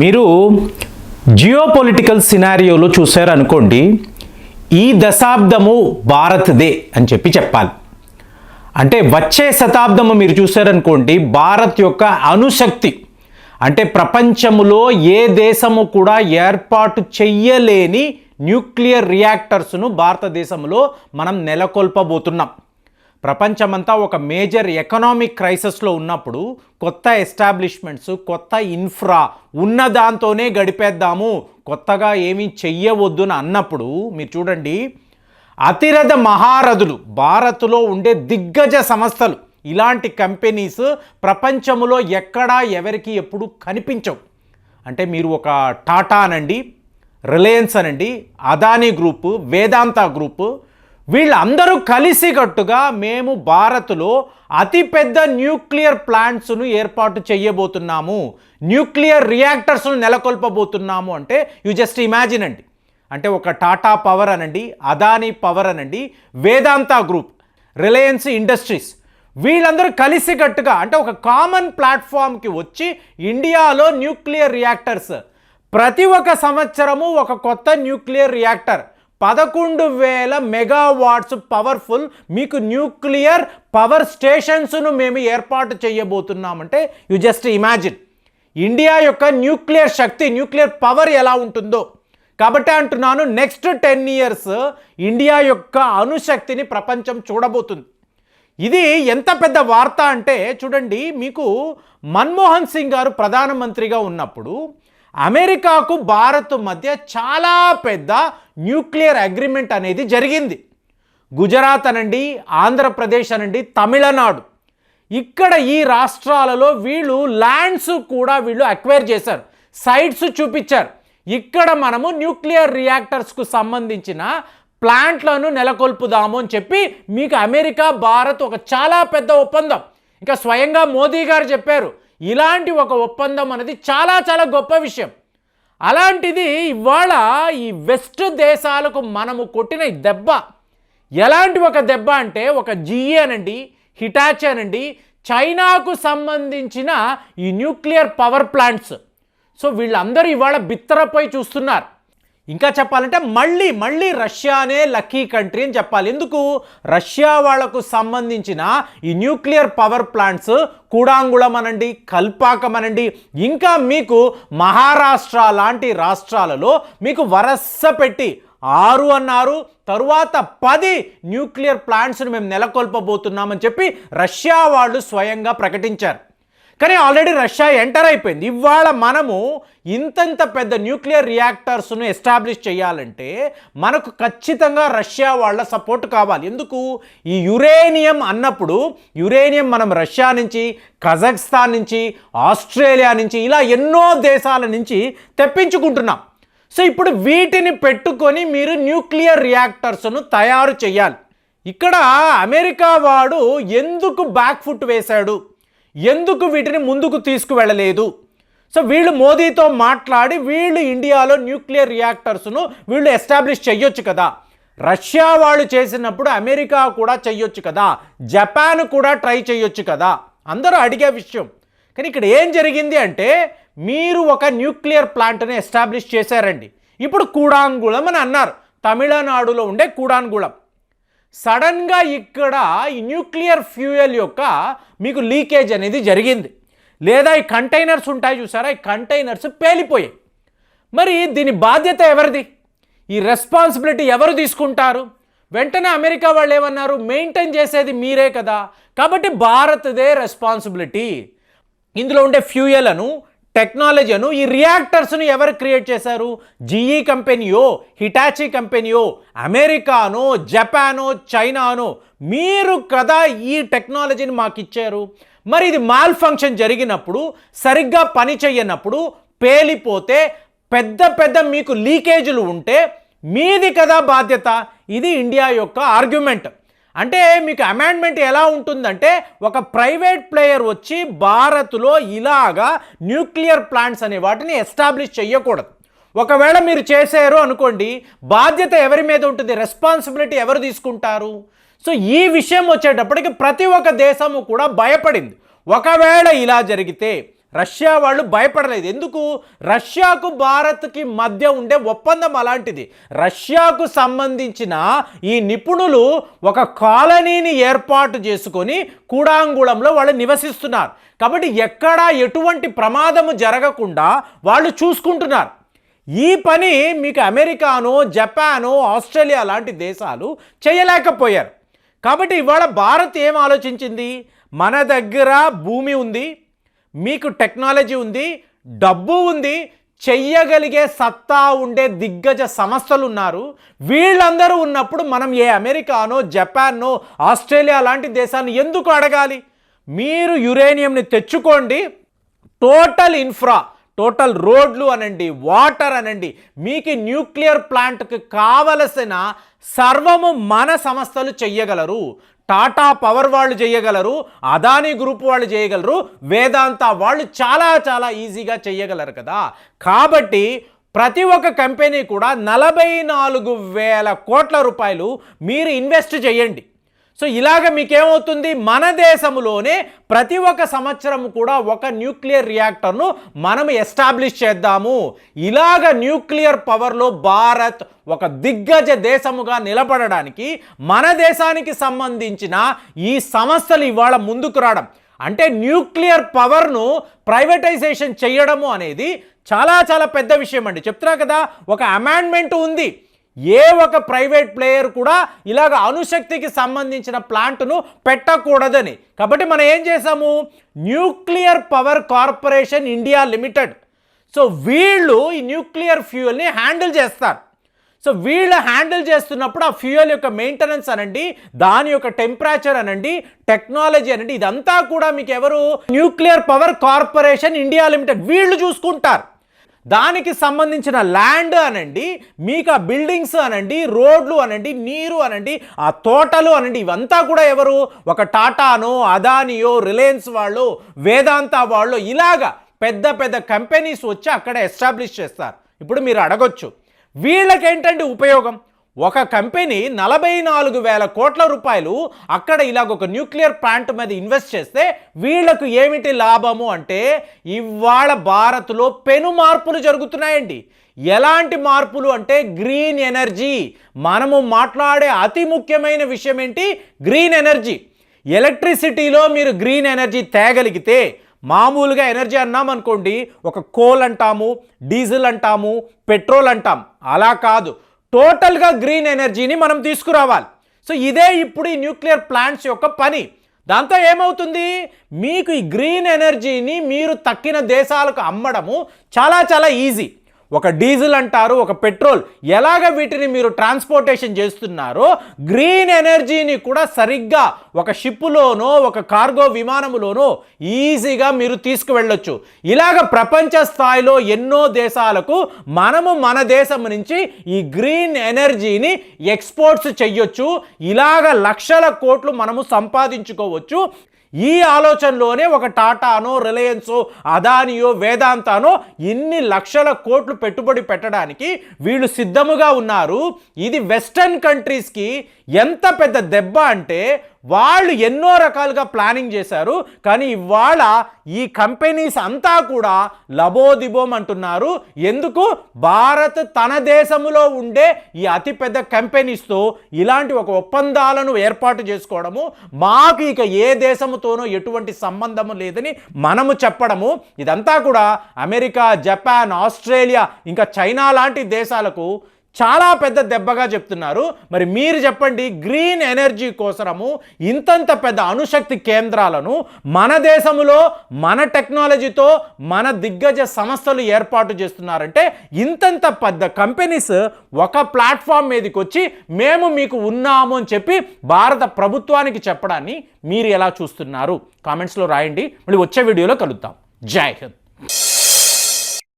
మీరు జియోపొలిటికల్ సినారియోలో చూశారనుకోండి, ఈ దశాబ్దము భారత్దే అని చెప్పాలి. అంటే వచ్చే శతాబ్దము మీరు చూశారనుకోండి, భారత్ యొక్క అణుశక్తి అంటే ప్రపంచములో ఏ దేశము కూడా ఏర్పాటు చెయ్యలేని న్యూక్లియర్ రియాక్టర్స్ను భారతదేశంలో మనం నెలకొల్పబోతున్నాం. ప్రపంచమంతా ఒక మేజర్ ఎకనామిక్ క్రైసిస్లో ఉన్నప్పుడు కొత్త ఎస్టాబ్లిష్మెంట్స్, కొత్త ఇన్ఫ్రా ఉన్న దాంతోనే గడిపేద్దాము, కొత్తగా ఏమీ చెయ్యవద్దు అని అన్నప్పుడు మీరు చూడండి, అతిరథ మహారథులు భారత్లో ఉండే దిగ్గజ సంస్థలు, ఇలాంటి కంపెనీస్ ప్రపంచంలో ఎక్కడా ఎవరికి ఎప్పుడు కనిపించవు. అంటే మీరు ఒక టాటా అనండి, రిలయన్స్ అనండి, అదానీ గ్రూపు, వేదాంత గ్రూపు, వీళ్ళందరూ కలిసికట్టుగా మేము భారత్లో అతిపెద్ద న్యూక్లియర్ ప్లాంట్స్ను ఏర్పాటు చేయబోతున్నాము, న్యూక్లియర్ రియాక్టర్స్ను నెలకొల్పబోతున్నాము అంటే యు జస్ట్ ఇమాజిన్ అండి. అంటే ఒక టాటా పవర్ అనండి, అదానీ పవర్ అనండి, వేదాంత గ్రూప్, రిలయన్స్ ఇండస్ట్రీస్, వీళ్ళందరూ కలిసికట్టుగా అంటే ఒక కామన్ ప్లాట్ఫామ్కి వచ్చి ఇండియాలో న్యూక్లియర్ రియాక్టర్స్, ప్రతి ఒక్క సంవత్సరము ఒక కొత్త న్యూక్లియర్ రియాక్టర్ 11,000 మెగావాట్స్ పవర్ఫుల్ మీకు న్యూక్లియర్ పవర్ స్టేషన్స్ను మేము ఏర్పాటు చేయబోతున్నామంటే యు జస్ట్ ఇమాజిన్ ఇండియా యొక్క న్యూక్లియర్ శక్తి, న్యూక్లియర్ పవర్ ఎలా ఉంటుందో. కాబట్టి అంటున్నాను, నెక్స్ట్ 10 years ఇండియా యొక్క అణుశక్తిని ప్రపంచం చూడబోతుంది. ఇది ఎంత పెద్ద వార్త అంటే చూడండి, మీకు మన్మోహన్ సింగ్ గారు ప్రధానమంత్రిగా ఉన్నప్పుడు అమెరికాకు భారత్ మధ్య చాలా పెద్ద న్యూక్లియర్ అగ్రిమెంట్ అనేది జరిగింది. గుజరాత్ అనండి, ఆంధ్రప్రదేశ్ అనండి, తమిళనాడు, ఇక్కడ ఈ రాష్ట్రాలలో వీళ్ళు ల్యాండ్స్ కూడా వీళ్ళు అక్వైర్ చేశారు, సైట్స్ చూపించారు. ఇక్కడ మనము న్యూక్లియర్ రియాక్టర్స్కు సంబంధించిన ప్లాంట్లను నెలకొల్పుదాము అని చెప్పి మీకు అమెరికా భారత్ ఒక చాలా పెద్ద ఒప్పందం. ఇంకా స్వయంగా మోదీ గారు చెప్పారు, ఇలాంటి ఒక ఒప్పందం అనేది చాలా చాలా గొప్ప విషయం. అలాంటిది ఇవాళ ఈ వెస్ట్ దేశాలకు మనము కొట్టిన దెబ్బ ఎలాంటి ఒక దెబ్బ అంటే, ఒక జిఏ అనండి, హిటాచి అనండి, చైనాకు సంబంధించిన ఈ న్యూక్లియర్ పవర్ ప్లాంట్స్. సో వీళ్ళందరూ ఇవాళ బిత్తరపై చూస్తున్నారు. ఇంకా చెప్పాలంటే మళ్ళీ రష్యానే లక్కీ కంట్రీ అని చెప్పాలి. ఎందుకు? రష్యా వాళ్లకు సంబంధించిన ఈ న్యూక్లియర్ పవర్ ప్లాంట్స్ కూడాంగుళం అనండి, కల్పాకం అనండి, ఇంకా మీకు మహారాష్ట్ర లాంటి రాష్ట్రాలలో మీకు వరస పెట్టి 6 అన్నారు, తరువాత 10 న్యూక్లియర్ ప్లాంట్స్ను మేము నెలకొల్పబోతున్నామని చెప్పి రష్యా వాళ్ళు స్వయంగా ప్రకటించారు. కానీ ఆల్రెడీ రష్యా ఎంటర్ అయిపోయింది. ఇవాళ మనము ఇంతంత పెద్ద న్యూక్లియర్ రియాక్టర్స్ను ఎస్టాబ్లిష్ చేయాలంటే మనకు ఖచ్చితంగా రష్యా వాళ్ళ సపోర్ట్ కావాలి. ఎందుకు? ఈ యురేనియం అన్నప్పుడు యురేనియం మనం రష్యా నుంచి, కజాఖ్స్తాన్ నుంచి, ఆస్ట్రేలియా నుంచి, ఇలా ఎన్నో దేశాల నుంచి తెప్పించుకుంటున్నాం. సో ఇప్పుడు వీటిని పెట్టుకొని మీరు న్యూక్లియర్ రియాక్టర్స్ను తయారు చేయాలి. ఇక్కడ అమెరికా వాడు ఎందుకు బ్యాక్ ఫుట్ వేశాడు, ఎందుకు వీటిని ముందుకు తీసుకువెళ్ళలేదు? సో వీళ్ళు మోదీతో మాట్లాడి వీళ్ళు ఇండియాలో న్యూక్లియర్ రియాక్టర్స్ను వీళ్ళు ఎస్టాబ్లిష్ చేయొచ్చు కదా. రష్యా వాళ్ళు చేసినప్పుడు అమెరికా కూడా చేయొచ్చు కదా, జపాన్ కూడా ట్రై చేయొచ్చు కదా, అందరూ అడిగే విషయం. కానీ ఇక్కడ ఏం జరిగింది అంటే, మీరు ఒక న్యూక్లియర్ ప్లాంట్ని ఎస్టాబ్లిష్ చేశారండి. ఇప్పుడు కూడాంగుళం అని అన్నారు, తమిళనాడులో ఉండే కూడాంగుళం. సడన్గా ఇక్కడ ఈ న్యూక్లియర్ ఫ్యూయల్ యొక్క మీకు లీకేజ్ అనేది జరిగింది, లేదా ఈ కంటైనర్స్ ఉంటాయి చూసారా, ఈ కంటైనర్స్ పేలిపోయాయి. మరి దీని బాధ్యత ఎవరిది? ఈ రెస్పాన్సిబిలిటీ ఎవరు తీసుకుంటారు? వెంటనే అమెరికా వాళ్ళు ఏమన్నారు, మెయింటైన్ చేసేది మీరే కదా, కాబట్టి భారత్దే రెస్పాన్సిబిలిటీ. ఇందులో ఉండే ఫ్యూయల్ అను, టెక్నాలజీ అను, ఈ రియాక్టర్స్ను ఎవరు క్రియేట్ చేశారు? జిఈ కంపెనీయో, హిటాచి కంపెనీయో, అమెరికానో, జపానో, చైనానో, మీరు కదా ఈ టెక్నాలజీని మాకు ఇచ్చారు. మరి ఇది మాల్ ఫంక్షన్ జరిగినప్పుడు, సరిగ్గా పని చేయనప్పుడు, పేలిపోతే, పెద్ద మీకు లీకేజీలు ఉంటే మీది కదా బాధ్యత. ఇది ఇండియా యొక్క ఆర్గ్యుమెంట్. అంటే మీకు అమెండ్మెంట్ ఎలా ఉంటుందంటే, ఒక ప్రైవేట్ ప్లేయర్ వచ్చి భారత్లో ఇలాగా న్యూక్లియర్ ప్లాంట్స్ అనే వాటిని ఎస్టాబ్లిష్ చేయకూడదు. ఒకవేళ మీరు చేశారు అనుకోండి, బాధ్యత ఎవరి మీద ఉంటుంది, రెస్పాన్సిబిలిటీ ఎవరు తీసుకుంటారు? సో ఈ విషయం వచ్చేటప్పటికి ప్రతి ఒక్క దేశము కూడా భయపడింది. ఒకవేళ ఇలా జరిగితే రష్యా వాళ్ళు భయపడలేదు. ఎందుకు? రష్యాకు భారత్కి మధ్య ఉండే ఒప్పందం అలాంటిది. రష్యాకు సంబంధించిన ఈ నిపుణులు ఒక కాలనీని ఏర్పాటు చేసుకొని కూడాంగుళంలో వాళ్ళు నివసిస్తున్నారు. కాబట్టి ఎక్కడా ఎటువంటి ప్రమాదము జరగకుండా వాళ్ళు చూసుకుంటున్నారు. ఈ పని మీకు అమెరికానో, జపానో, ఆస్ట్రేలియా లాంటి దేశాలు చేయలేకపోయారు. కాబట్టి ఇవాళ భారత్ ఏం ఆలోచించింది? మన దగ్గర భూమి ఉంది, మీకు టెక్నాలజీ ఉంది, డబ్బు ఉంది, చెయ్యగలిగే సత్తా ఉండే దిగ్గజ సంస్థలు ఉన్నారు. వీళ్ళందరూ ఉన్నప్పుడు మనం ఏ అమెరికానో, జపాన్నో, ఆస్ట్రేలియా లాంటి దేశాన్ని ఎందుకు అడగాలి? మీరు యురేనియంని తెచ్చుకోండి, టోటల్ ఇన్ఫ్రా, టోటల్ రోడ్లు అనండి, వాటర్ అనండి, మీకు న్యూక్లియర్ ప్లాంట్కి కావలసిన సర్వము మన సంస్థలు చెయ్యగలరు. టాటా పవర్ వాళ్ళు చేయగలరు, అదానీ గ్రూప్ వాళ్ళు చేయగలరు, వేదాంత వాళ్ళు చాలా చాలా ఈజీగా చేయగలరు కదా. కాబట్టి ప్రతి ఒక్క కంపెనీ కూడా 44,000 కోట్ల రూపాయలు మీరు ఇన్వెస్ట్ చేయండి. సో ఇలాగ మీకేమవుతుంది? మన దేశంలోనే ప్రతి ఒక్క సంవత్సరం కూడా ఒక న్యూక్లియర్ రియాక్టర్ను మనం ఎస్టాబ్లిష్ చేద్దాము. ఇలాగ న్యూక్లియర్ పవర్లో భారత్ ఒక దిగ్గజ దేశముగా నిలబడడానికి మన దేశానికి సంబంధించిన ఈ సంస్థలు ఇవాళ ముందుకు రావడం అంటే న్యూక్లియర్ పవర్ను ప్రైవేటైజేషన్ చేయడము అనేది చాలా చాలా పెద్ద విషయం అండి. చెప్తున్నా కదా, ఒక అమెండ్మెంట్ ఉంది. ఏ ఒక ప్రైవేట్ ప్లేయర్ కూడా ఇలాగ అణుశక్తికి సంబంధించిన ప్లాంట్ను పెట్టకూడదని. కాబట్టి మనం ఏం చేసాము? Nuclear power corporation India limited. So వీళ్ళు ఈ న్యూక్లియర్ ఫ్యూయల్ని హ్యాండిల్ చేస్తారు. సో వీళ్ళు హ్యాండిల్ చేస్తున్నప్పుడు ఆ ఫ్యూయల్ యొక్క మెయింటెనెన్స్ అనండి, దాని యొక్క టెంపరేచర్ అనండి, టెక్నాలజీ అనండి, ఇదంతా కూడా మీకు ఎవరు? Nuclear power corporation India limited వీళ్ళు చూసుకుంటారు. దానికి సంబంధించిన ల్యాండ్ అనండి, మీకు ఆ బిల్డింగ్స్ అనండి, రోడ్లు అనండి, నీరు అనండి, ఆ తోటలు అనండి, ఇవంతా కూడా ఎవరు? ఒక టాటానో, అదానియో, రిలయన్స్ వాళ్ళు, వేదాంత వాళ్ళు, ఇలాగా పెద్ద పెద్ద కంపెనీస్ వచ్చి అక్కడ ఎస్టాబ్లిష్ చేస్తారు. ఇప్పుడు మీరు అడగొచ్చు, వీళ్ళకేంటంటే ఉపయోగం? ఒక కంపెనీ 44,000 కోట్ల రూపాయలు అక్కడ ఇలాగ ఒక న్యూక్లియర్ ప్లాంట్ మీద ఇన్వెస్ట్ చేస్తే వీళ్లకు ఏమిటి లాభము అంటే, ఇవాళ భారత్లో పెను మార్పులు జరుగుతున్నాయండి. ఎలాంటి మార్పులు అంటే గ్రీన్ ఎనర్జీ. మనము మాట్లాడే అతి ముఖ్యమైన విషయం ఏంటి? Green energy. ఎలక్ట్రిసిటీలో మీరు గ్రీన్ ఎనర్జీ తేగలిగితే, మామూలుగా ఎనర్జీ అన్నాం అనుకోండి, ఒక కోల్ అంటాము, డీజిల్ అంటాము, పెట్రోల్ అంటాం. అలా కాదు, టోటల్గా గ్రీన్ ఎనర్జీని మనం తీసుకురావాలి. సో ఇదే ఇప్పుడు ఈ న్యూక్లియర్ ప్లాంట్స్ యొక్క పని. దాంతో ఏమవుతుంది? మీకు ఈ గ్రీన్ ఎనర్జీని మీరు తక్కిన దేశాలకు అమ్మడము చాలా చాలా ఈజీ. ఒక డీజిల్ అంటారు, ఒక పెట్రోల్, ఎలాగ వీటిని మీరు ట్రాన్స్పోర్టేషన్ చేస్తున్నారో గ్రీన్ ఎనర్జీని కూడా సరిగ్గా ఒక షిప్పులోనో, ఒక కార్గో విమానములోనో ఈజీగా మీరు తీసుకువెళ్ళొచ్చు. ఇలాగ ప్రపంచ స్థాయిలో ఎన్నో దేశాలకు మనము మన దేశం నుంచి ఈ గ్రీన్ ఎనర్జీని ఎక్స్పోర్ట్స్ చెయ్యొచ్చు. ఇలాగ లక్షల కోట్లు మనము సంపాదించుకోవచ్చు. ఈ ఆలోచనలోనే ఒక టాటానో, రిలయన్సో, అదానియో, వేదాంతానో ఇన్ని లక్షల కోట్లు పెట్టుబడి పెట్టడానికి వీళ్ళు సిద్ధముగా ఉన్నారు. ఇది వెస్టర్న్ కంట్రీస్కి ఎంత పెద్ద దెబ్బ అంటే వాళ్ళు ఎన్నో రకాలుగా ప్లానింగ్ చేశారు. కానీ ఇవాళ ఈ కంపెనీస్ అంతా కూడా లబోదిబోం అంటున్నారు. ఎందుకు? భారత్ తన దేశంలో ఉండే ఈ అతిపెద్ద కంపెనీస్తో ఇలాంటి ఒక ఒప్పందాలను ఏర్పాటు చేసుకోవడము, మాకు ఇక ఏ దేశముతోనో ఎటువంటి సంబంధము లేదని మనము చెప్పడము, ఇదంతా కూడా అమెరికా, జపాన్, ఆస్ట్రేలియా, ఇంకా చైనా లాంటి దేశాలకు చాలా పెద్ద దెబ్బగా చెప్తున్నారు. మరి మీరు చెప్పండి, గ్రీన్ ఎనర్జీ కోసము ఇంతంత పెద్ద అణుశక్తి కేంద్రాలను మన దేశంలో మన టెక్నాలజీతో మన దిగ్గజ సంస్థలు ఏర్పాటు చేస్తున్నారంటే, ఇంతంత పెద్ద కంపెనీస్ ఒక ప్లాట్ఫామ్ మీదకి వచ్చి మేము మీకు ఉన్నాము అని చెప్పి భారత ప్రభుత్వానికి చెప్పడాన్ని మీరు ఎలా చూస్తున్నారు? కామెంట్స్లో రాయండి. మళ్ళీ వచ్చే వీడియోలో కలుద్దాం. జై హింద్.